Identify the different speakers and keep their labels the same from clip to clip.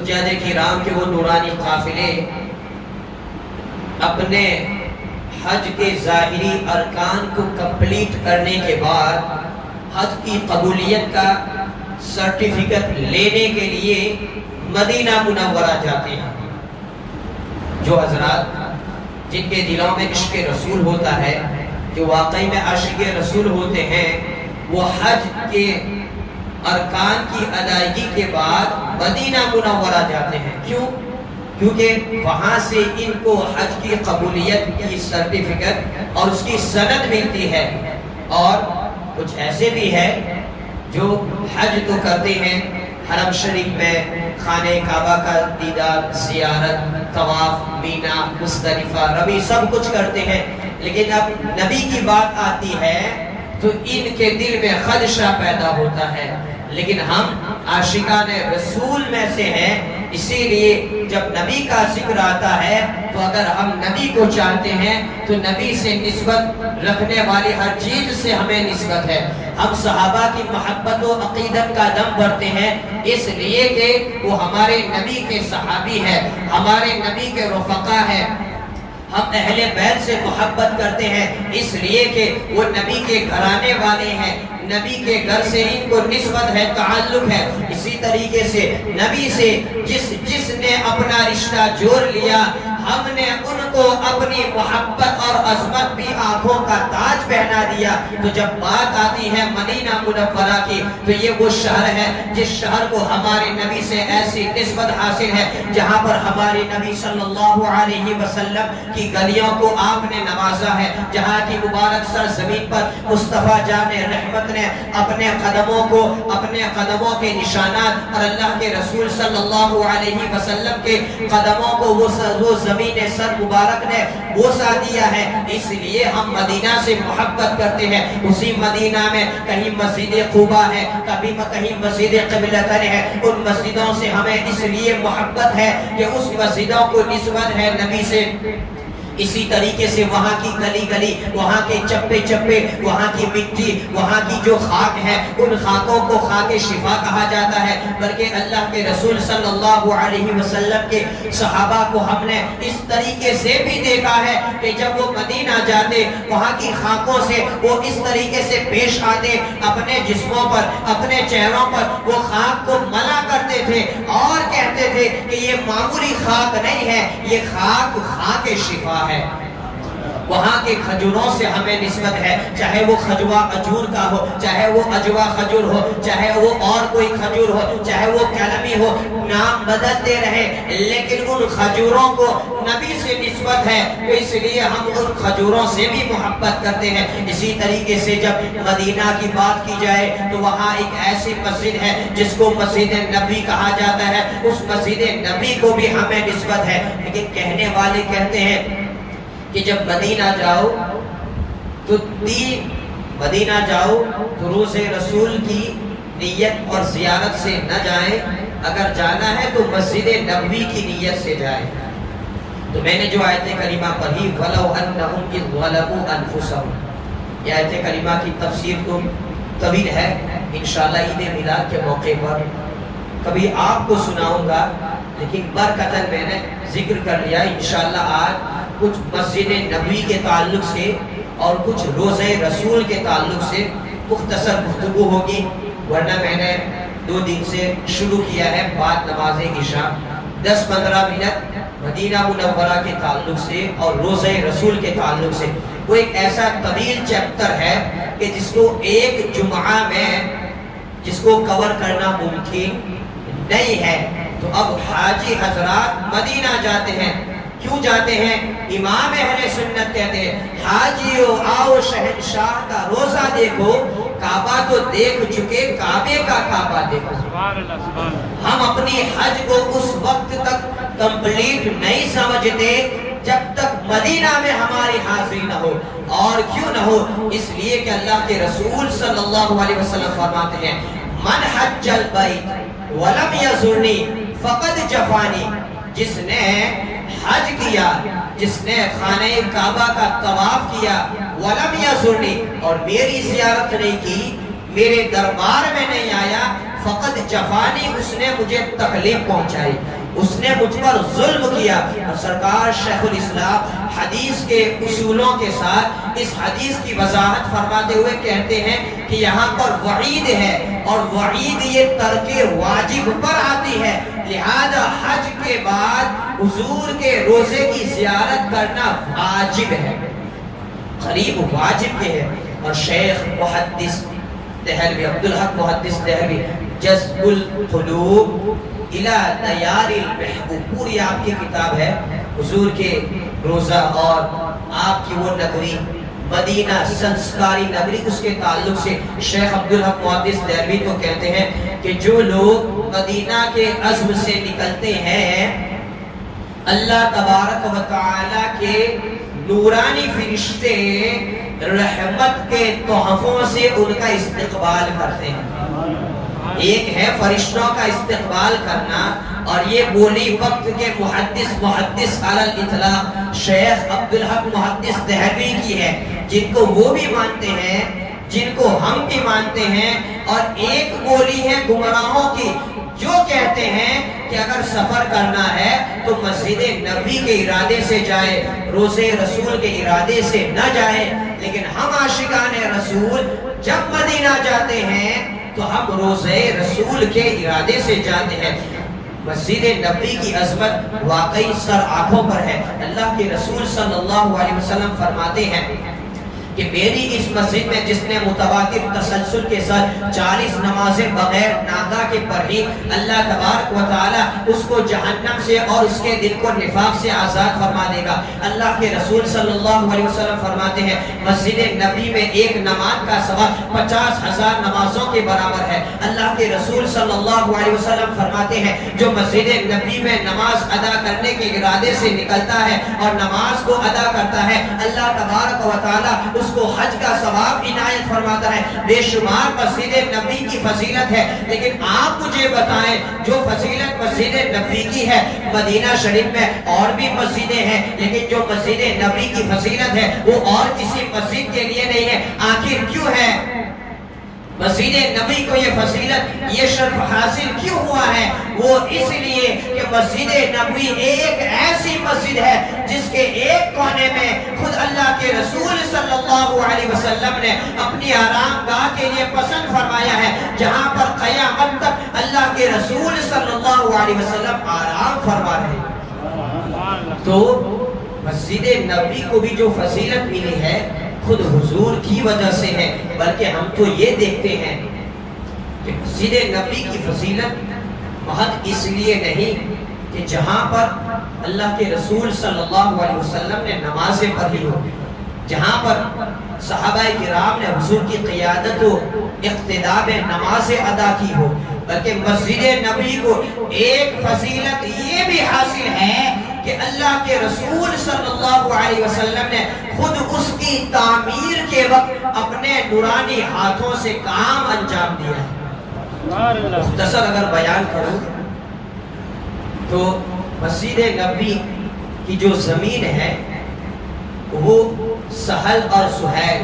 Speaker 1: حجاج کرام کے وہ نورانی قافلے اپنے حج کے ظاہری ارکان کو کمپلیٹ کرنے کے بعد حج کی قبولیت کا سرٹیفکیٹ لینے کے لیے مدینہ منورہ جاتے ہیں۔ جو حضرات جن کے دلوں میں عشق رسول ہوتا ہے، جو واقعی میں عاشق رسول ہوتے ہیں، وہ حج کے ارکان کی ادائیگی کے بعد مدینہ منورہ جاتے ہیں۔ کیوں؟ کیونکہ وہاں سے ان کو حج کی قبولیت کی سرٹیفکیٹ اور اس کی سند ملتی ہے۔ اور کچھ ایسے بھی ہیں جو حج تو کرتے ہیں، حرم شریف میں خانہ کعبہ کا دیدار، زیارت، طواف، مینا، مزدلفہ، رمی سب کچھ کرتے ہیں، لیکن اب نبی کی بات آتی ہے تو ان کے دل میں خدشہ پیدا ہوتا ہے۔ لیکن ہم عاشقان رسول میں سے ہیں، اسی لیے جب نبی کا ذکر آتا ہے تو اگر ہم نبی کو چاہتے ہیں تو نبی سے نسبت رکھنے والی ہر چیز سے ہمیں نسبت ہے۔ ہم صحابہ کی محبت و عقیدت کا دم بھرتے ہیں اس لیے کہ وہ ہمارے نبی کے صحابی ہیں، ہمارے نبی کے رفقا ہیں۔ ہم اہل بیت سے محبت کرتے ہیں اس لیے کہ وہ نبی کے گھرانے والے ہیں، نبی کے گھر سے ان کو نسبت ہے، تعلق ہے۔ اسی طریقے سے نبی سے جس نے اپنا رشتہ جوڑ لیا، ہم نے ان کو اپنی محبت اور عظمت بھی آنکھوں کا تاج پہنا دیا۔ تو جب بات آتی ہے مدینہ منورہ کی تو یہ وہ شہر ہے جس شہر کو ہمارے نبی سے ایسی نسبت حاصل ہے، جہاں پر ہمارے نبی صلی اللہ علیہ وسلم کی گلیوں کو آپ نے نوازا ہے، جہاں کی مبارک سرزمین پر مصطفیٰ جان رحمت نے اپنے قدموں کے نشانات اور اللہ کے رسول صلی اللہ علیہ وسلم کے قدموں کو وہ زمین سر مبارک نے بوسا دیا ہے۔ اس لیے ہم مدینہ سے محبت کرتے ہیں۔ اسی مدینہ میں کہیں مسجد قباء ہے، کہیں مسجد قبلتین ہے، ان مسجدوں سے ہمیں اس لیے محبت ہے کہ اس مسجدوں کو نسبت ہے نبی سے۔ اسی طریقے سے وہاں کی گلی گلی، وہاں کے چپے چپے، وہاں کی مٹی، وہاں کی جو خاک ہے، ان خاکوں کو خاک شفا کہا جاتا ہے۔ بلکہ اللہ کے رسول صلی اللہ علیہ وسلم کے صحابہ کو ہم نے اس طریقے سے بھی دیکھا ہے کہ جب وہ مدینہ جاتے، وہاں کی خاکوں سے وہ اس طریقے سے پیش آتے، اپنے جسموں پر، اپنے چہروں پر وہ خاک کو ملا کرتے تھے اور کہتے تھے کہ یہ معمولی خاک نہیں ہے، یہ خاک شفا ہے۔ وہاں کے کھجوروں سے ہمیں نسبت ہے، چاہے وہ کھجوا اجور کا ہو، چاہے وہ اجوا کھجور ہو، چاہے وہ اور کوئی کھجور ہو، چاہے وہ کلمی ہو، نام بدلتے رہے لیکن ان کھجوروں کو نبی سے نسبت ہے، تو اس لیے ہم ان کھجوروں سے بھی محبت کرتے ہیں۔ اسی طریقے سے جب مدینہ کی بات کی جائے تو وہاں ایک ایسی مسجد ہے جس کو مسجد نبی کہا جاتا ہے، اس مسجد نبی کو بھی ہمیں نسبت ہے۔ لیکن کہنے والے کہتے ہیں کہ جب مدینہ جاؤ تو روز رسول کی نیت اور زیارت سے نہ جائیں، اگر جانا ہے تو مسجد نبوی کی نیت سے جائیں۔ تو میں نے جو آیت کریمہ پڑھی وَلَوْ أَنَّهُمْ إِذْ ظَلَمُوا أَنفُسَهُمْ، یہ آیت کریمہ کی تفسیر تو طویل ہے، انشاءاللہ عید میلاد کے موقع پر کبھی آپ کو سناؤں گا، لیکن برکتاً میں نے ذکر کر لیا۔ انشاءاللہ آج کچھ مسجد نبوی کے تعلق سے اور کچھ روزہ رسول کے تعلق سے مختصر گفتگو ہوگی، ورنہ میں نے 2 دن سے شروع کیا ہے بعد نماز عشاء 10-15 منٹ مدینہ منورہ کے تعلق سے اور روزہ رسول کے تعلق سے۔ وہ ایک ایسا طویل چیپٹر ہے کہ جس کو ایک جمعہ میں جس کو کور کرنا ممکن نہیں ہے۔ تو اب حاجی حضرات مدینہ جاتے ہیں، کیوں جاتے ہیں؟ امام اہل سنت کہتے ہیں حاجیو آؤ شہنشاہ کا روزہ دیکھو، کعبہ تو دیکھ چکے، کعبے کا کعبہ دیکھو۔ ہم اپنی حج کو اس وقت تک کمپلیٹ نہیں سمجھتے جب تک مدینہ میں ہماری حاضری نہ ہو۔ اور کیوں نہ ہو؟ اس لیے کہ اللہ کے رسول صلی اللہ علیہ وسلم فرماتے ہیں من حج البیت ولم یزرنی فقد جفانی، جس نے حج کیا، جس نے خانہ کعبہ کا طواف کیا، ولم یزرنی، اور میری زیارت نہیں کی، میرے دربار میں نہیں آیا، فقد جفانی، اس نے مجھے تکلیف پہنچائی، اس نے مجھ پر ظلم کیا۔ اور سرکار شیخ الاسلام حدیث کے اصولوں کے ساتھ اس حدیث کی وضاحت فرماتے ہوئے کہتے ہیں کہ یہاں پر وعید ہے، اور وعید یہ ترک واجب پر آتی ہے، لہذا حج کے بعد حضور کے روزے کی زیارت کرنا واجب ہے، قریب واجب کے ہے۔ اور شیخ محدث دہلوی، عبدالحق محدث دہلوی، جذب القلوب الى دیار المحبوب، پوری آپ کی کتاب ہے حضور کے روزہ اور آپ کی وہ نگری مدینہ سنسکاری نگری، اس کے تعلق سے شیخ عبدالحق محدث دہلوی تو کہتے ہیں کہ جو لوگ مدینہ کے عزم سے نکلتے ہیں، اللہ تبارک و تعالی کے نورانی فرشتے رحمت کے تحفوں سے ان کا استقبال کرتے ہیں۔ ایک ہے فرشتوں کا استقبال کرنا، اور یہ بولی وقت کے محدث علی الاطلاق شیخ عبدالحق محدث دہلوی کی ہے، جن کو وہ بھی مانتے ہیں، جن کو ہم بھی مانتے ہیں۔ اور ایک بولی ہے گمراہوں کی، جو کہتے ہیں کہ اگر سفر کرنا ہے تو مسجد نبی کے ارادے سے جائے، روزے رسول کے ارادے سے نہ جائے۔ لیکن ہم عاشقان رسول جب مدینہ جاتے ہیں تو ہم روزے رسول کے ارادے سے جاتے ہیں۔ مسجد نبی کی عظمت واقعی سر آنکھوں پر ہے۔ اللہ کے رسول صلی اللہ علیہ وسلم فرماتے ہیں کہ میری اس مسجد میں جس نے متواتر تسلسل کے ساتھ 40 نمازیں بغیر ناغہ کے پڑھی، اللہ تبارک و تعالی اس کو جہنم سے اور اس کے دل کو نفاق سے آزاد فرما دے گا۔ اللہ کے رسول صلی اللہ علیہ وسلم فرماتے ہیں مسجد نبی میں ایک نماز کا ثواب 50,000 نمازوں کے برابر ہے۔ اللہ کے رسول صلی اللہ علیہ وسلم فرماتے ہیں جو مسجد نبی میں نماز ادا کرنے کے ارادے سے نکلتا ہے اور نماز کو ادا کرتا ہے، اللہ تبارک و تعالی اس کو حج کا ثواب عنایت فرماتا ہے۔ بے شمار مسجد نبی کی فضیلت ہے، لیکن آپ مجھے بتائیں جو فضیلت مسجد نبی کی ہے، مدینہ شریف میں اور بھی مسجدیں ہیں، لیکن جو مسجد نبی کی فضیلت ہے وہ اور کسی مسجد کے لیے نہیں ہے۔ آخر کیوں ہے مسجد نبی کو یہ فضیلت، یہ شرف حاصل کیوں ہوا ہے؟ وہ اس لیے کہ مسجد نبی ایک ایسی مسجد ہے جس کے ایک کونے میں خود اللہ کے رسول صلی اللہ علیہ وسلم نے اپنی آرام گاہ کے لیے پسند فرمایا ہے، جہاں پر قیامت تک اللہ کے رسول صلی اللہ علیہ وسلم آرام فرما رہے ہیں۔ تو مسجد نبی کو بھی جو فضیلت ملی ہے خود حضور کی وجہ سے ہے، بلکہ ہم تو یہ دیکھتے ہیں کہ مسجد نبی کی فضیلت محض اس لیے نہیں کہ جہاں پر اللہ کے رسول صلی اللہ علیہ وسلم نے نمازیں پڑھی ہو، جہاں پر صحابہ کرام نے حضور کی قیادت و اقتداء میں نمازیں ادا کی ہو، بلکہ مسجد نبی کو ایک فضیلت یہ بھی حاصل ہے کہ اللہ کے رسول صلی اللہ علیہ وسلم نے خود اس کی تعمیر کے وقت اپنے نورانی ہاتھوں سے کام انجام دیا ہے۔ مختصر اگر بیان کروں تو مسجد نبی کی جو زمین ہے وہ سہل اور سہیل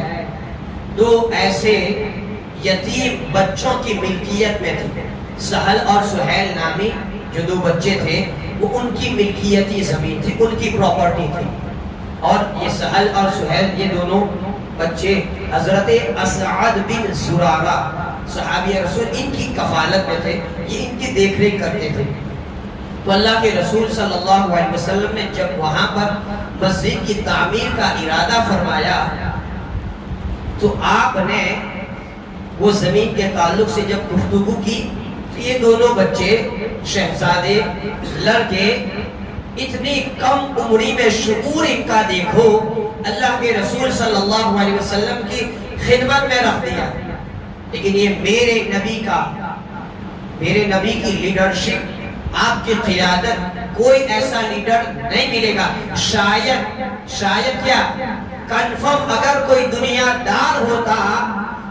Speaker 1: دو ایسے یتیم بچوں کی ملکیت میں تھی۔ سہل اور سہیل نامی جو دو بچے تھے وہ ان کی ملکیتی زمین تھی، ان کی پراپرٹی تھی، اور یہ سہل اور سہیل یہ دونوں بچے حضرت اسعد بن زرارہ صحابی رسول ان کی کفالت میں تھے، یہ ان کی دیکھ ریکھ کرتے تھے۔ تو اللہ کے رسول صلی اللہ علیہ وسلم نے جب وہاں پر مسجد کی تعمیر کا ارادہ فرمایا تو آپ نے وہ زمین کے تعلق سے جب گفتگو کی تو یہ دونوں بچے شہزادے لڑکے اتنی کم عمری میں شعور ان کا دیکھو، اللہ کے رسول صلی اللہ علیہ وسلم کی خدمت میں رکھ دیا، لیکن یہ میرے نبی کی لیڈرشپ، آپ کی قیادت، کوئی ایسا لیڈر نہیں ملے گا۔ شاید کیا کنفرم اگر کوئی دنیا دار ہوتا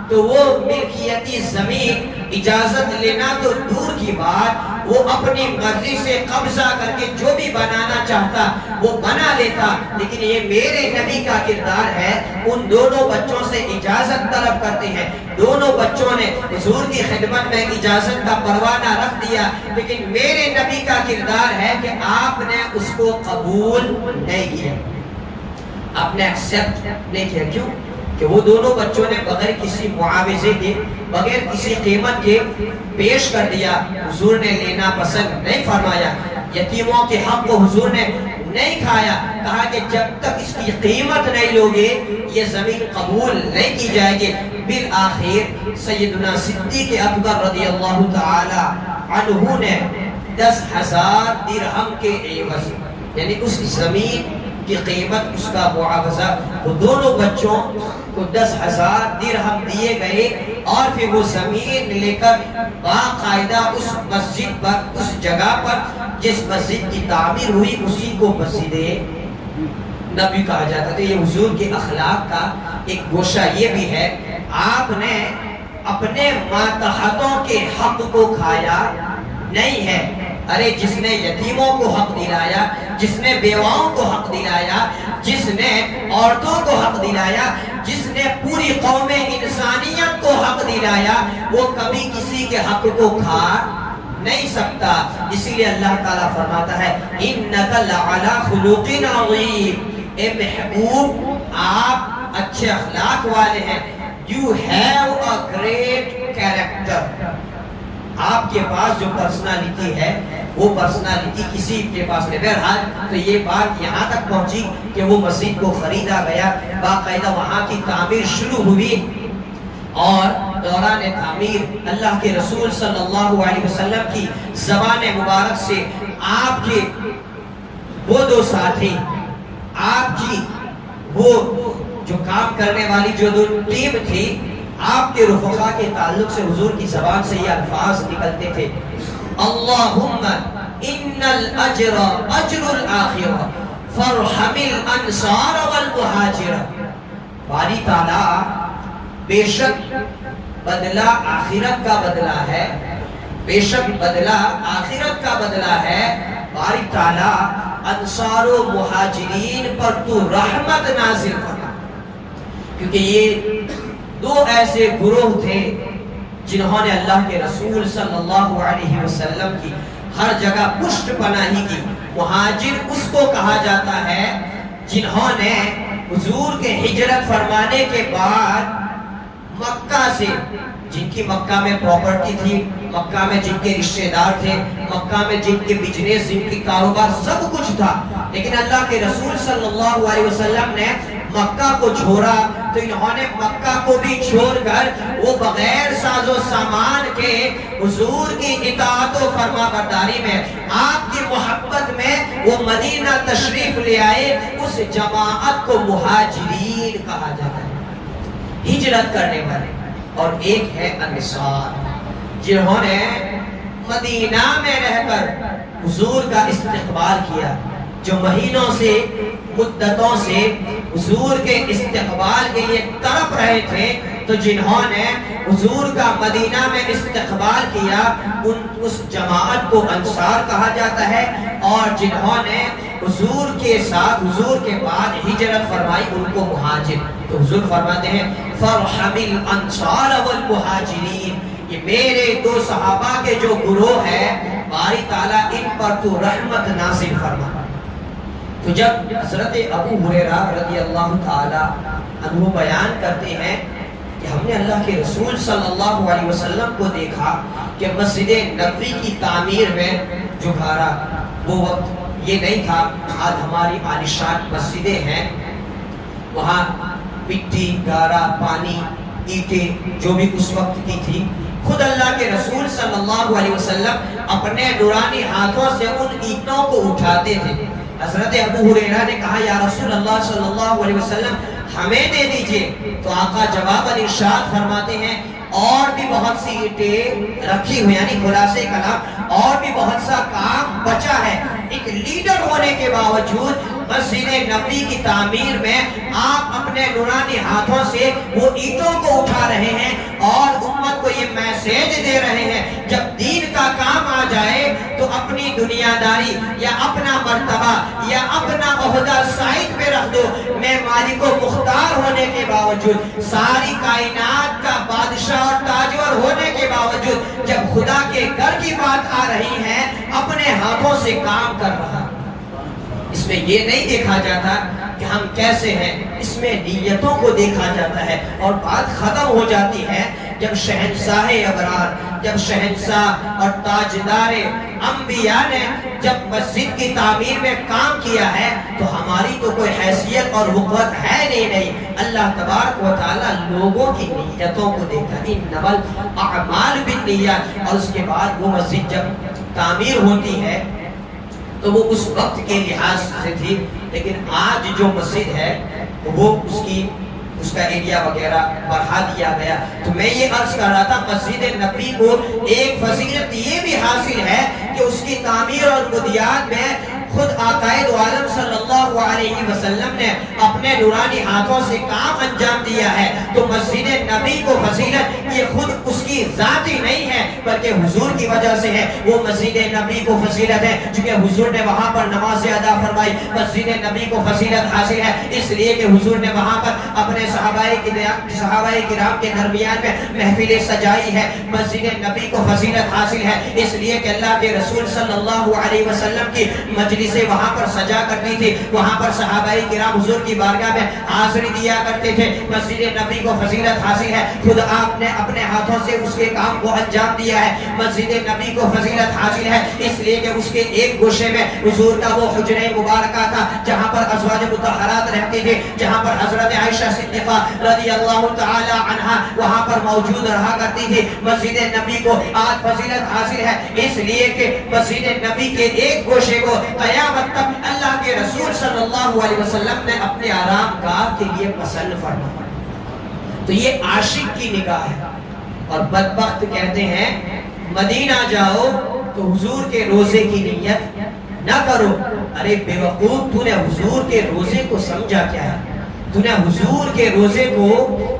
Speaker 1: تو وہ ملکیتی زمین اجازت لینا تو دور کی بات، وہ اپنی مرضی سے قبضہ کر کے جو بھی بنانا چاہتا وہ بنا لیتا، لیکن یہ میرے نبی کا کردار ہے۔ ان دونوں بچوں سے اجازت طلب کرتے ہیں، دونوں بچوں نے حضور کی خدمت میں اجازت کا پروانہ رکھ دیا، لیکن میرے نبی کا کردار ہے کہ آپ نے اس کو قبول نہیں کیا، آپ نے ایکسپٹ نہیں کیا۔ کیوں؟ کہ وہ دونوں بچوں نے بغیر کسی معاوضے کے، بغیر کسی قیمت کے پیش کر دیا، حضور نے لینا پسند نہیں فرمایا۔ یتیموں کے حق کو حضور نے نہیں کھایا، کہا کہ جب تک اس کی قیمت نہیں لوگے یہ زمین قبول نہیں کی جائے گی۔ بالآخر سیدنا صدیق اکبر رضی اللہ تعالی عنہ نے 10,000 درہم کے عوض، یعنی اس زمین کی قیمت، اس کا معاوضہ، وہ دونوں بچوں کو 10,000 درہم دیے گئے، اور پھر وہ زمین لے کر باقاعدہ اس مسجد پر، اس جگہ پر جس مسجد کی تعمیر ہوئی اسی کو مسجد نبی کہا جاتا تھا۔ یہ حضور کے اخلاق کا ایک گوشہ یہ بھی ہے، آپ نے اپنے ماتحتوں کے حق کو کھایا نہیں ہے۔ ارے جس نے یتیموں کو حق دلایا، جس نے بیواؤں کو حق دلایا، جس نے عورتوں کو حق دلایا، جس نے پوری قوم انسانیت کو حق دلایا، وہ کبھی کسی کے حق کو کھا نہیں سکتا۔ اسی لیے اللہ تعالیٰ فرماتا ہے اِنَّكَ لَعَلَىٰ خُلُقٍ عَظِيمٍ، اے محبوب آپ اچھے اخلاق والے ہیں۔ You have a great character، آپ کے پاس جو پرسنالٹی ہے وہ پرسنالٹی کسی کے پاس نہیں۔ بہرحال تو یہ بات یہاں تک پہنچی کہ وہ مسجد کو خریدا گیا، باقاعدہ وہاں کی تعمیر شروع ہوئی، اور دوران تعمیر اللہ کے رسول صلی اللہ علیہ وسلم کی زبان مبارک سے آپ کے وہ دو ساتھی، آپ کی وہ جو کام کرنے والی جو دو ٹیم تھی، آپ کے رفقا کے تعلق سے حضور کی زبان سے یہ الفاظ نکلتے تھے، اللہم ان الاجر اجر الآخرہ فرحم الانصار والمہاجر۔ باری تعالیٰ بے شک بدلہ آخرت کا بدلہ ہے، بے شک بدلہ آخرت کا بدلہ ہے، باری تعالیٰ انصار و مہاجرین پر تو رحمت نازل فرما۔ کیونکہ یہ دو ایسے گروہ تھے جنہوں نے اللہ کے رسول صلی اللہ علیہ وسلم کی ہر جگہ پشت پناہی کی۔ مہاجر اس کو کہا جاتا ہے جنہوں نے حضور کے ہجرت فرمانے کے بعد مکہ سے، جن کی مکہ میں پراپرٹی تھی، مکہ میں جن کے رشتہ دار تھے، مکہ میں جن کے بزنس، جن کی کاروبار سب کچھ تھا، لیکن اللہ کے رسول صلی اللہ علیہ وسلم نے مکہ کو چھوڑا تو انہوں نے مکہ کو بھی چھوڑ کر وہ بغیر ساز و سامان کے حضور کی اطاعت و فرما برداری میں، آپ کی محبت میں وہ مدینہ تشریف لے آئے۔ اس جماعت کو مہاجرین کہا جاتا ہے، ہجرت کرنے والے۔ اور ایک ہے انصار، جنہوں نے مدینہ میں رہ کر حضور کا استقبال کیا، جو مہینوں سے، مدتوں سے حضور کے استقبال کے لیے تڑپ رہے تھے، تو جنہوں نے حضور کا مدینہ میں استقبال کیا اس جماعت کو انصار کہا جاتا ہے، اور جنہوں نے حضور کے ساتھ، حضور کے بعد ہجرت فرمائی ان کو مہاجر۔ تو حضور فرماتے ہیں فرحم الانصار والمہاجرین، یہ میرے دو صحابہ کے جو گروہ ہے باری تعالیٰ ان پر تو رحمت نازل فرما۔ تو جب حضرت ابو ہریرہ رضی اللہ تعالی عنہ بیان کرتے ہیں کہ ہم نے اللہ کے رسول صلی اللہ علیہ وسلم کو دیکھا کہ مسجد نبوی کی تعمیر میں جو گھارا، وہ وقت یہ نہیں تھا، آج ہماری عالیشان مسجدیں ہیں، وہاں مٹی، گارا، پانی، اینٹیں جو بھی اس وقت کی تھی، خود اللہ کے رسول صلی اللہ علیہ وسلم اپنے نورانی ہاتھوں سے ان اینٹوں کو اٹھاتے تھے۔ حضرت ابو ہریرہ نے کہا یا رسول اللہ صلی اللہ علیہ وسلم ہمیں دے دیجئے، تو آقا جواباً ارشاد فرماتے ہیں اور بھی بہت سی اینٹیں رکھی ہوئی، یعنی خلاصے کلام اور بھی بہت سا کام بچا ہے۔ ایک لیڈر ہونے کے باوجود مسجد نبوی کی تعمیر میں آپ اپنے نورانی ہاتھوں سے وہ اینٹوں کو اٹھا رہے ہیں اور امت کو یہ میسیج دے رہے ہیں جب دین کا کام آ جائے تو اپنی دنیا داری یا اپنا مرتبہ یا اپنا عہدہ سائڈ پہ رکھ دو. میں مالک و مختار ہونے کے باوجود, ساری کائنات کا بادشاہ اور تاجور ہونے کے باوجود جب خدا کے گھر کی بات آ رہی ہے اپنے ہاتھوں سے کام کر رہا. اس میں یہ نہیں دیکھا جاتا کہ ہم کیسے ہیں, اس میں نیتوں کو دیکھا جاتا ہے. اور بات ختم ہو جاتی ہے جب شہنشاہ ابرار, جب شہنشاہ اور تاجدار انبیاء نے جب مسجد کی تعمیر میں کام کیا ہے تو ہماری تو کوئی حیثیت اور وقوت ہے نہیں. اللہ تبارک و تعالیٰ لوگوں کی نیتوں کو دیکھتا ہے, انما الاعمال بالنیات. اور اس کے بعد وہ مسجد جب تعمیر ہوتی ہے تو وہ اس وقت کے لحاظ سے تھی, لیکن آج جو مسجد ہے وہ اس کا ایریا وغیرہ بڑھا دیا گیا. تو میں یہ عرض کر رہا تھا مسجد نبی کو ایک فضیلت یہ بھی حاصل ہے کہ اس کی تعمیر اور بنیاد میں خود آقائد عالم صلی اللہ علیہ وسلم نے اپنے نورانی ہاتھوں سے کام انجام دیا ہے. تو مسجد نبی کو فضیلت یہ خود اس کی ذاتی نہیں ہے بلکہ حضور کی وجہ سے ہے. وہ مسجد نبی کو فضیلت ہے چونکہ حضور نے وہاں پر نماز ادا فرمائی. مسجد نبی کو فضیلت حاصل ہے اس لیے کہ حضور نے وہاں پر اپنے صحابہ کرام کے درمیان میں محفل سجائی ہے. مسجد نبی کو فضیلت حاصل ہے اس لیے کہ اللہ کے رسول صلی اللہ علیہ وسلم کی مجلسیں وہاں پر سجا کرتی تھی, وہاں پر صحابہ کرام حضور کی بارگاہ میں حاضری دیا کرتے تھے. مسجد نبی کو فضیلت حاصل ہے, خود آپ نے اپنے ہاتھوں سے اس کے کام کو انجام دیا ہے. مسجد نبی کو فضیلت حاصل ہے اس لیے کہ اس کے ایک گوشے میں حضور کا وہ حجرہ مبارکہ تھا جہاں پر ازواج مطہرات رہتی تھی, جہاں پر حضرت عائشہ صدیقہ رضی اللہ تعالی عنہا وہاں پر موجود رہا کرتی تھی. مسجد نبی کو آج فضیلت حاصل ہے اس لیے کہ مسجد نبی کے ایک گوشے کو قیامت تک اللہ کے رسول صلی اللہ علیہ وسلم نے اپنے آرام گاہ کے لیے پسند فرمایا. تو یہ عاشق کی نگاہ ہے. اور بدبخت کہتے ہیں مدینہ جاؤ تو حضور کے روزے کی نیت نہ کرو. ارے بے وقوف, تو نے حضور کے روزے کو سمجھا کیا ہے؟ تو نے حضور کے روزے کو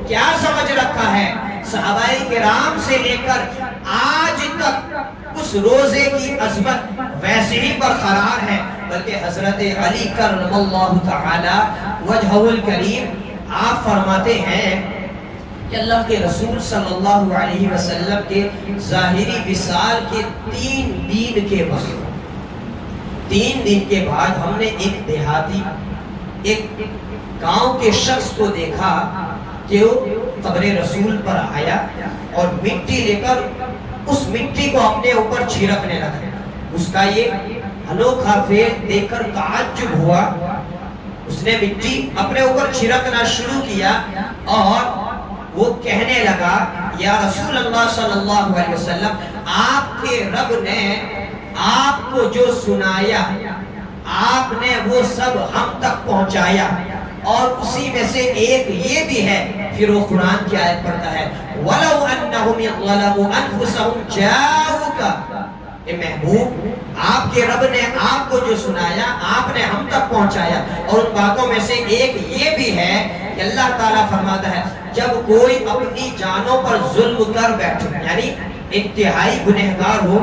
Speaker 1: کیا سمجھ رکھا ہے؟ صحابہ کرام سے لے کر آج تک اس روزے کی عظمت ویسے ہی برقرار ہے. بلکہ حضرت علی کرم اللہ تعالی وجہہ الکریم آپ فرماتے ہیں کہ اللہ کے رسول صلی اللہ علیہ وسلم کے ظاہری وصال کے 3 دن کے بعد 3 دن کے بعد ہم نے ایک دیہاتی, ایک گاؤں کے شخص کو دیکھا کہ وہ قبر رسول پر آیا اور مٹی لے کر اس مٹی کو اپنے اوپر چھڑکنے لگا. اس کا یہ انوکھا فعل دیکھ کر تعجب ہوا. اس نے مٹی اپنے اوپر چھڑکنا شروع کیا اور وہ کہنے لگا یا رسول اللہ صلی اللہ علیہ وسلم, آپ کے رب نے آپ کو جو سنایا آپ نے وہ سب ہم تک پہنچایا, اور اسی میں سے ایک یہ بھی ہے. پھر وہ قرآن کی آیت پڑھتا ہے وَلَوْ أَنَّهُمْ يَظْلَمُوا أَنفُسَهُمْ جَاءُوكَ. اے محبوب آپ کے رب نے آپ کو جو سنایا آپ نے ہم تک پہنچایا. اور ان باتوں میں سے ایک یہ بھی ہے کہ اللہ تعالیٰ فرماتا ہے جب کوئی اپنی جانوں پر ظلم کر بیٹھے یعنی انتہائی گنہگار ہو,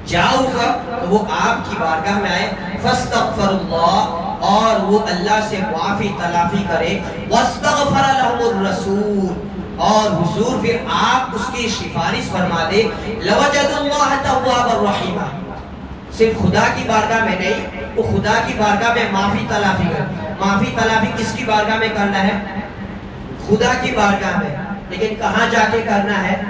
Speaker 1: جاؤ گا تو وہ آپ کی بارگاہ میں آئے, فاستغفر اللہ, اور وہ اللہ سے معافی تلافی کرے, واستغفر لهم الرسول, اور حضور پھر آپ اس کی سفارش فرما دے, لوجد اللہ توابا رحیما. صرف خدا کی بارگاہ میں نہیں, وہ خدا کی بارگاہ میں معافی تلافی کرے. معافی تلافی کس کی بارگاہ میں کرنا ہے؟ خدا کی بارگاہ میں. لیکن کہاں جا کے کرنا ہے؟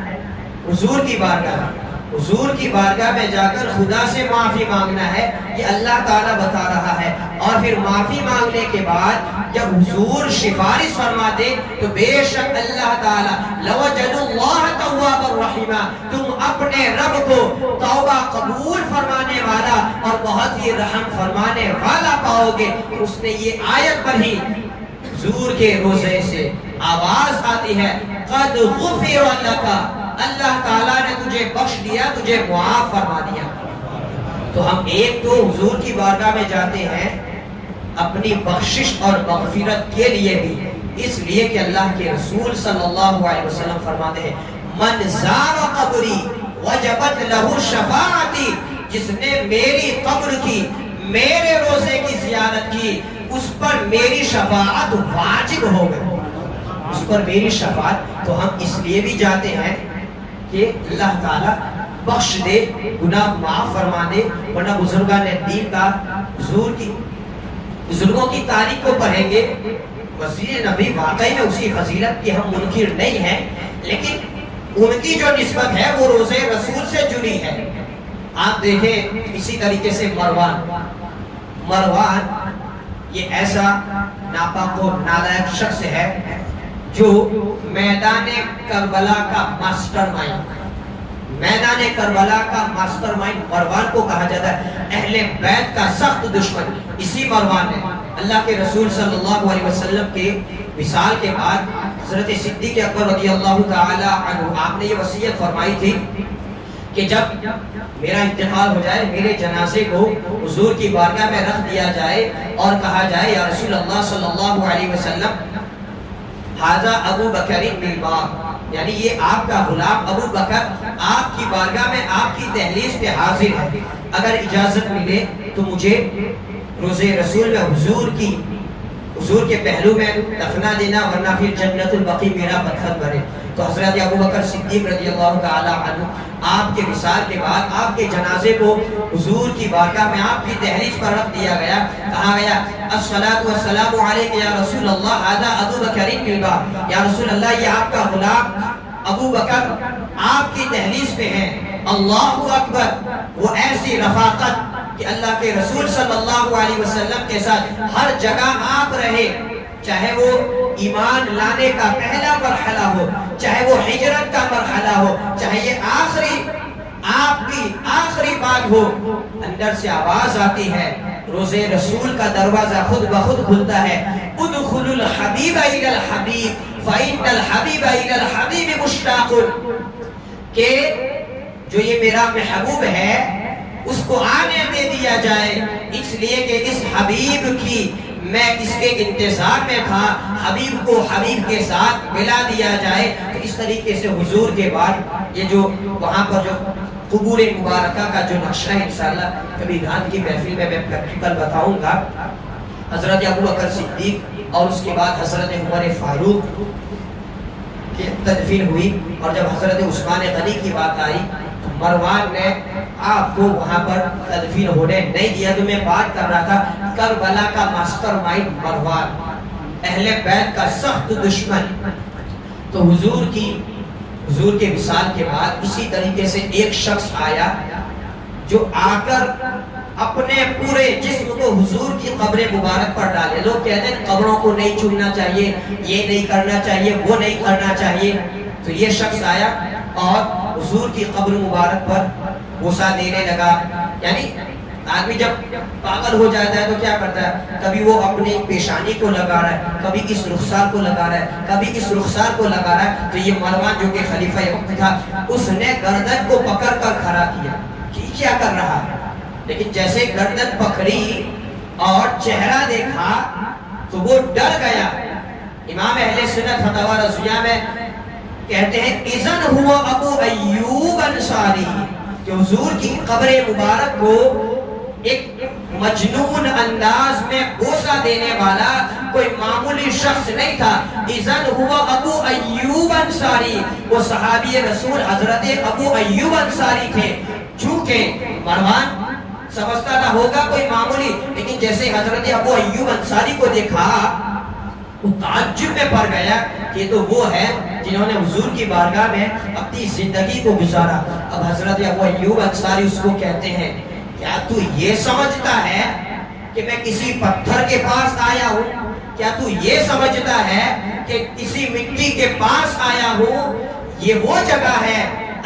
Speaker 1: حضور کی بارگاہ میں. حضور کی بارگاہ میں جا کر خدا سے معافی مانگنا ہے, یہ اللہ تعالیٰ بتا رہا ہے. اور پھر معافی مانگنے کے بعد جب حضور سفارش فرما دے تو بے شک اللہ تعالیٰ لوجد اللہ توابا رحیما, تم اپنے رب کو توبہ قبول فرمانے والا اور بہت ہی رحم فرمانے والا پاؤ گے. اس نے یہ آیت پڑھی, حضور کے روزے سے آواز آتی ہے قد غفر لک, اللہ تعالیٰ نے تجھے بخش دیا, تجھے معاف فرما دیا. تو ہم ایک تو حضور کی بارگاہ میں جاتے ہیں اپنی بخشش اور مغفرت کے لیے بھی, اس لیے کہ اللہ کے رسول صلی اللہ علیہ وسلم فرماتے ہیں من زار قبری وجبت لہ شفاعتی، جس نے میری قبر کی، میرے روزے کی زیارت کی، اس پر میری شفاعت واجب ہو گئی، اس پر میری شفاعت۔ تو ہم اس لیے بھی جاتے ہیں کہ اللہ تعالیٰ بخش دے، گناہ معاف فرما دے، ورنہ بزرگان دین کا حضور کی بزرگوں کی تاریخ کو پڑھیں گے، مسجد نبی واقعی میں اسی فضیلت کی ہم منکر نہیں ہیں، لیکن ان کی جو نسبت ہے وہ روزے رسول سے جڑی ہے۔ آپ دیکھیں اسی طریقے سے مروان یہ ایسا ناپاک و نالائق شخص ہے جو میدان کربلا کا ماسٹر مائنڈ، میدان کربلا کا ماسٹر مائنڈ مروان کو کہا جاتا ہے، اہل بیت کا سخت دشمن اسی مروان ہے۔ اللہ کے رسول صلی اللہ علیہ وسلم کے وصال کے بعد حضرت صدیق اکبر رضی اللہ تعالی عنہ آپ نے یہ وصیت فرمائی تھی کہ جب میرا انتقال ہو جائے، میرے جنازے کو حضور کی بارگاہ میں رکھ دیا جائے اور کہا جائے یا رسول اللہ صلی اللہ علیہ وسلم ھذا ابو بکر بالباب، یعنی یہ آپ کا غلام ابو بکر آپ کی بارگاہ میں آپ کی دہلیز پہ حاضر ہے، اگر اجازت ملے تو مجھے روزے رسول میں حضور کے پہلو میں دفنا دینا، ورنہ پھر جنت البقیع میرا مدفن بنے۔ تو حضرت ابو بکر صدیق رضی اللہ تعالی عنہ آپ کے وصال کے بعد آپ کے جنازے کو حضور کی بارگاہ میں آپ کی دہلیز پر رکھ دیا گیا، کہا گیا الصلاۃ والسلام علیک یا رسول اللہ ھذا ابو بکر بالباب، یا رسول اللہ یہ آپ کا غلام ابو بکر آپ کی دہلیز پہ ہیں۔ اللہ اکبر، وہ ایسی رفاقت کہ اللہ کے رسول صلی اللہ علیہ وسلم کے ساتھ ہر جگہ آپ رہے، چاہے وہ ایمان لانے کا پہلا مرحلہ ہو، چاہے وہ ہجرت کا مرحلہ ہو، چاہے یہ آپ کی آخری بات ہو، اندر سے آواز آتی ہے، روزے رسول کا دروازہ خود بخود کھلتا ہے، ادخلوا الحبیب الی الحبیب فإن الحبیب الی الحبیب مشتاق، کہ جو یہ میرا محبوب ہے اس کو آنے دے دیا جائے، اس لیے کہ اس حبیب کی میں اس کے انتظار میں تھا، حبیب کو حبیب کے ساتھ ملا دیا جائے۔ تو اس طریقے سے حضور کے بعد یہ جو وہاں پر جو قبور مبارکہ کا جو نقشہ ہے انشاءاللہ کبھی رات کی محفل میں پریکٹیکل بتاؤں گا۔ حضرت ابو بکر صدیق اور اس کے بعد حضرت عمر فاروق کی تدفین ہوئی، اور جب حضرت عثمان غنی کی بات آئی مروان نے آپ کو وہاں پر تدفین ہونے نہیں دیا۔ تو میں بات کر رہا تھا کربلا کا ماسٹر مائنڈ مروان، اہل بیت کا سخت دشمن۔ تو حضور کے وصال کے بعد اسی طریقے سے ایک شخص آیا جو آ کر اپنے پورے جسم کو حضور کی قبر مبارک پر ڈالے۔ لوگ کہتے ہیں قبروں کو نہیں چھونا چاہیے، یہ نہیں کرنا چاہیے، وہ نہیں کرنا چاہیے۔ تو یہ شخص آیا اور حضور کی قبر مبارک پر بوسہ دینے لگا۔ یعنی آدمی جب پاگل ہو جاتا ہے تو کیا کرتا ہے، کبھی وہ اپنی پیشانی کو لگا رہا ہے، کبھی اس رخسار کو لگا رہا ہے، کبھی اس رخسار کو لگا رہا ہے۔ تو یہ مروان جو کہ خلیفہ وقت تھا، اس نے گردن کو پکڑ کر کھڑا کیا کہ کیا کر رہا ہے، لیکن جیسے گردن پکڑی اور چہرہ دیکھا تو وہ ڈر گیا۔ امام اہل سنت فتاوی رضویہ میں کہتے ہیں اذن ہوا ابو ایوب انصاری، کہ حضور کی قبر مبارک کو ایک مجنون انداز میں بوسہ دینے والا کوئی معمولی شخص نہیں تھا۔ اذن ہوا ابو ایوب انصاری، وہ صحابی رسول حضرت ابو ایوب انصاری تھے۔ چونکہ مروان سمجھتا تھا ہوگا کوئی معمولی، لیکن جیسے حضرت ابو ایوب انصاری کو دیکھا وہ تعجب میں پڑ گیا کہ تو وہ ہے جنہوں نے حضور کی بارگاہ میں اپنی زندگی کو گزارا۔ اب حضرت ابو ایوب انصاری اس کو کہتے ہیں کیا تو یہ سمجھتا ہے کہ میں کسی پتھر کے پاس آیا ہوں؟ کیا تو یہ سمجھتا ہے کہ کسی مٹی کے پاس آیا ہوں؟ یہ وہ جگہ ہے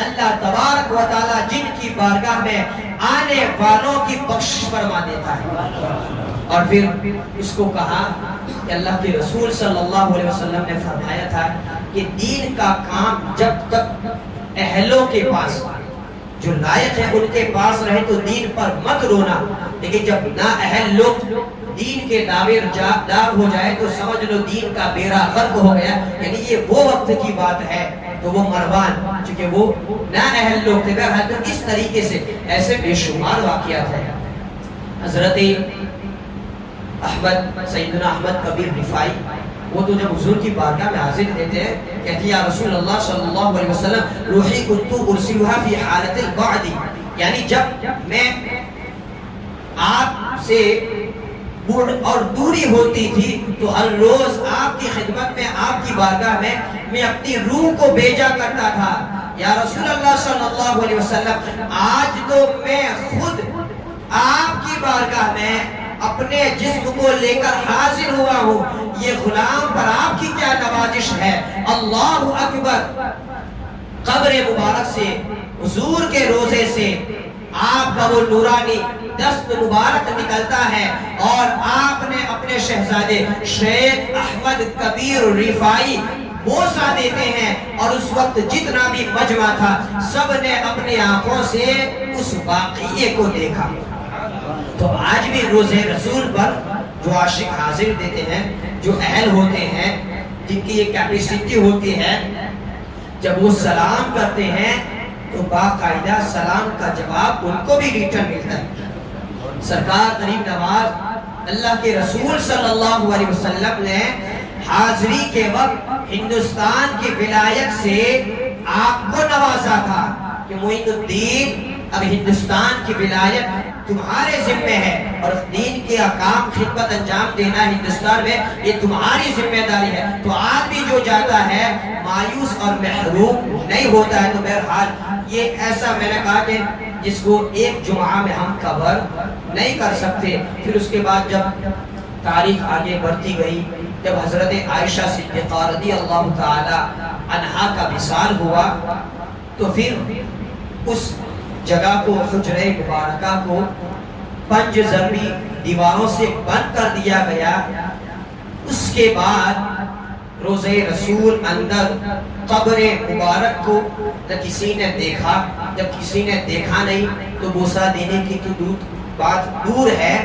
Speaker 1: اللہ تبارک و تعالی جن کی بارگاہ میں آنے والوں کی بخشش فرما دیتا ہے۔ اور پھر اس کو کہا کہ اللہ کے رسول صلی اللہ علیہ وسلم نے فرمایا تھا کہ دین کا کام جب تک اہلوں کے پاس، جو لائق ہے ان کے پاس رہے تو دین پر مت رونا، لیکن جب نا اہل لوگ دین کے دار ہو جائے تو سمجھ لو دین کا بیڑا غرق ہو گیا۔ یعنی یہ وہ وقت کی بات ہے تو وہ مروان چونکہ وہ نا اہل لوگ تھے، تو اس طریقے سے ایسے بے شمار واقعات ہیں۔ حضرت احمد، سیدنا احمد کبیر رفاعی، وہ تو جب حضور کی بارگاہ میں حاضر دیتے ہیں، کہتے ہیں یا رسول اللہ صلی اللہ علیہ وسلم روحی کنتو ارسلها فی حالت البعد، یعنی جب میں آپ سے اور دوری ہوتی تھی تو ہر روز آپ کی خدمت میں، آپ کی بارگاہ میں اپنی روح کو بھیجا کرتا تھا۔ یا رسول اللہ صلی اللہ علیہ وسلم آج تو میں خود آپ کی بارگاہ میں اپنے جسم کو لے کر حاضر ہوا ہوں، یہ غلام پر آپ کی کیا نوازش ہے۔ اللہ اکبر۔ قبر مبارک سے، حضور کے روزے سے آپ کا وہ نورانی دست مبارک نکلتا ہے، اور آپ نے اپنے شہزادے شیخ احمد کبیر رفاعی بوسہ دیتے ہیں، اور اس وقت جتنا بھی مجمع تھا سب نے اپنی آنکھوں سے اس واقعے کو دیکھا۔ تو آج بھی روزے رسول پر جو عاشق حاضر دیتے ہیں، جو اہل ہوتے ہیں، جن کی یہ کیپیسٹی ہوتی ہے، جب وہ سلام کرتے ہیں تو باقاعدہ سلام کا جواب ان کو بھی ریٹرن ملتا ہے۔ سرکار غریب نواز اللہ کے رسول صلی اللہ علیہ وسلم نے حاضری کے وقت ہندوستان کی ولایت سے آپ کو نوازا تھا کہ معین الدین اب ہندوستان کی ولایت تمہارے ذمہ ہے، اور دین کے احکام خدمت انجام دینا ہندوستان میں یہ تمہاری ذمہ داری ہے۔ تو آدمی جو جاتا ہے مایوس اور محروم نہیں ہوتا ہے۔ تو بہرحال یہ ایسا میں نے کہا کہ جس کو ایک جمعہ میں ہم کور نہیں کر سکتے۔ پھر اس کے بعد جب تاریخ آگے بڑھتی گئی، جب حضرت عائشہ صدیقہ رضی اللہ تعالی عنہا کا وصال ہوا، تو پھر اس جگہ کو، حجرہ مبارکہ کو 5 ضربی دیواروں سے بند کر دیا گیا۔ اس کے بعد روزے رسول اندر قبر مبارک کو نہ کسی نے دیکھا، جب کسی نے دیکھا نہیں تو بوسہ دینے کی تو بات دور ہے۔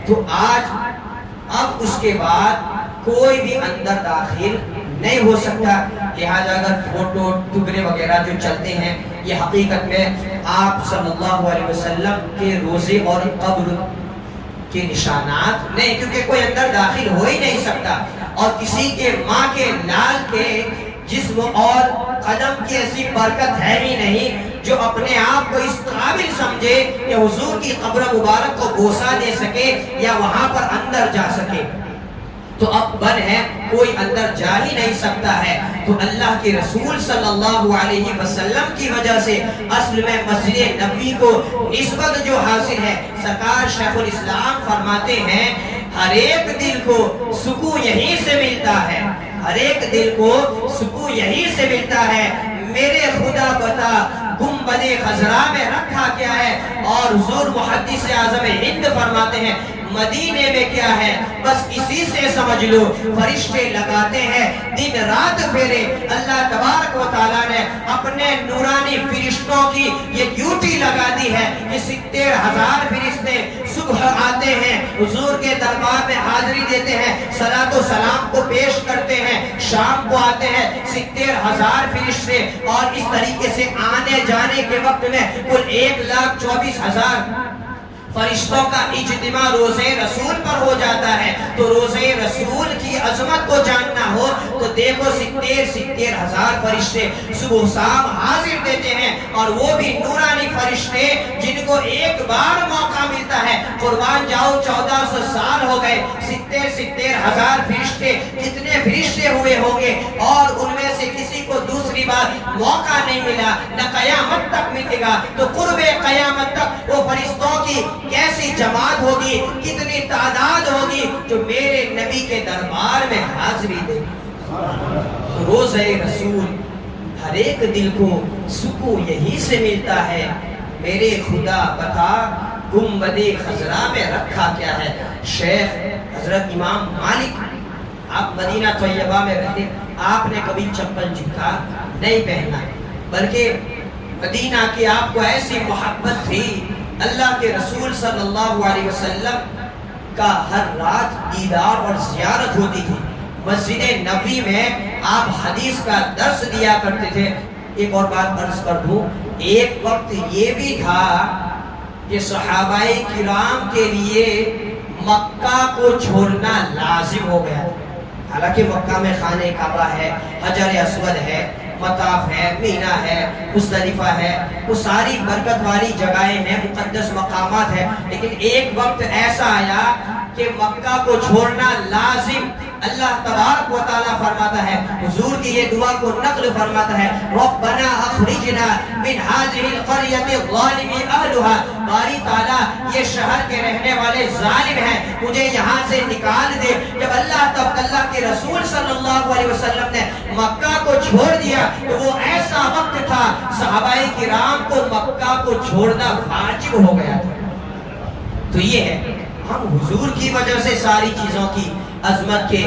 Speaker 1: تو اب اس کے بعد کوئی بھی اندر داخل نہیں ہو سکتا، لہذا اگر فوٹو ٹکڑے وغیرہ جو چلتے ہیں یہ حقیقت میں آپ صلی اللہ علیہ وسلم کے روزے اور قبر کے نشانات نہیں، کیونکہ کوئی اندر داخل ہو ہی نہیں سکتا، اور کسی کے ماں کے لال کے جسم اور قدم کی ایسی برکت ہے ہی نہیں جو اپنے آپ کو اس قابل سمجھے کہ حضور کی قبر مبارک کو بوسہ دے سکے یا وہاں پر اندر جا سکے۔ تو اب بن ہے، کوئی اندر جا ہی نہیں سکتا ہے۔ تو اللہ کے رسول صلی اللہ علیہ وسلم کی وجہ سے اصل میں مسجد نبوی کو نسبت جو حاصل ہے، سرکار شیخ الاسلام فرماتے ہیں ہر ایک دل کو سکون یہیں سے ملتا ہے، ہر ایک دل کو سکون یہیں سے ملتا ہے۔ میرے خدا بتا گنبد خضرا میں رکھا کیا ہے، اور حضور محدث اعظم ہند فرماتے ہیں مدینے میں کیا ہے، بس اسی سے سمجھ لو فرشتے لگاتے ہیں دن رات پھیرے۔ اللہ تبارک و تعالیٰ نے اپنے نورانی فرشتوں کی یہ ڈیوٹی لگا دی ہے کہ 70,000 فرشتے صبح آتے ہیں، حضور کے دربار میں حاضری دیتے ہیں، صلاۃ و سلام کو پیش کرتے ہیں، شام کو آتے ہیں 70,000 فرشتے، اور اس طریقے سے آنے جانے کے وقت میں کل 1,24,000 فرشتوں کا اجتماع روزے رسول پر ہو جاتا ہے۔ تو روزے رسول کی عظمت کو جاننا ہو تو دیکھو 70,000 فرشتے صبح شام حاضر دیتے ہیں، اور وہ بھی نورانی فرشتے جن کو ایک بار موقع ملتا ہے۔ قربان جاؤ 1400 سال ہو گئے، 70,000 فرشتے کتنے فرشتے ہوئے ہوں گے، اور ان میں سے کسی کو دوسری بار موقع نہیں ملا، نہ قیامت تک ملے گا۔ تو قرب قیامت تک وہ فرشتوں کی کیسی جماعت ہوگی، کتنی تعداد ہوگی جو میرے نبی کے دربار میں حاضری دے گی۔ روزہ رسول ہر ایک دل کو سکون یہی سے ملتا ہے۔ میرے خدا بتا گنبد خضرا میں رکھا کیا ہے۔ شیخ حضرت امام مالک، آپ مدینہ طیبہ میں رہتے، آپ نے کبھی چپل جوتا نہیں پہنا، بلکہ مدینہ کی آپ کو ایسی محبت تھی، اللہ کے رسول صلی اللہ علیہ وسلم کا ہر رات دیدار اور زیارت ہوتی تھی۔ مسجد نبوی میں آپ حدیث کا درس دیا کرتے تھے۔ ایک اور بات عرض کر دوں، ایک وقت یہ بھی تھا کہ صحابہ کرام کے لیے مکہ کو چھوڑنا لازم ہو گیا۔ حالانکہ مکہ میں خانہ کعبہ ہے، حجر اسود ہے، مطاف ہے، مینا ہے، مزدلفہ ہے، وہ ساری برکت والی جگہیں ہیں، مقدس مقامات ہیں، لیکن ایک وقت ایسا آیا کہ مکہ کو چھوڑنا لازم۔ اللہ تبارک و تعالیٰ فرماتا ہے، حضور کی یہ دعا کو نقل فرماتا ہے، ربنا اخرجنا من هذه القرية الظالم اهلها، باری تعالیٰ یہ شہر کے رہنے والے ظالم ہیں، مجھے یہاں سے نکال دے۔ جب اللہ کے رسول صلی اللہ علیہ وسلم نے مکہ کو چھوڑ دیا تو وہ ایسا وقت تھا صحابہ کرام کو مکہ کو چھوڑنا واجب ہو گیا تھا۔ تو یہ ہے، ہم حضور کی وجہ سے ساری چیزوں کی عظمت کے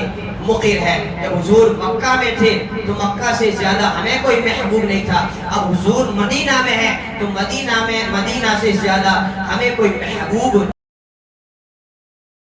Speaker 1: مقر ہے۔ جب حضور مکہ میں تھے تو مکہ سے زیادہ ہمیں کوئی محبوب نہیں تھا، اب حضور مدینہ میں ہے تو مدینہ سے زیادہ ہمیں کوئی محبوب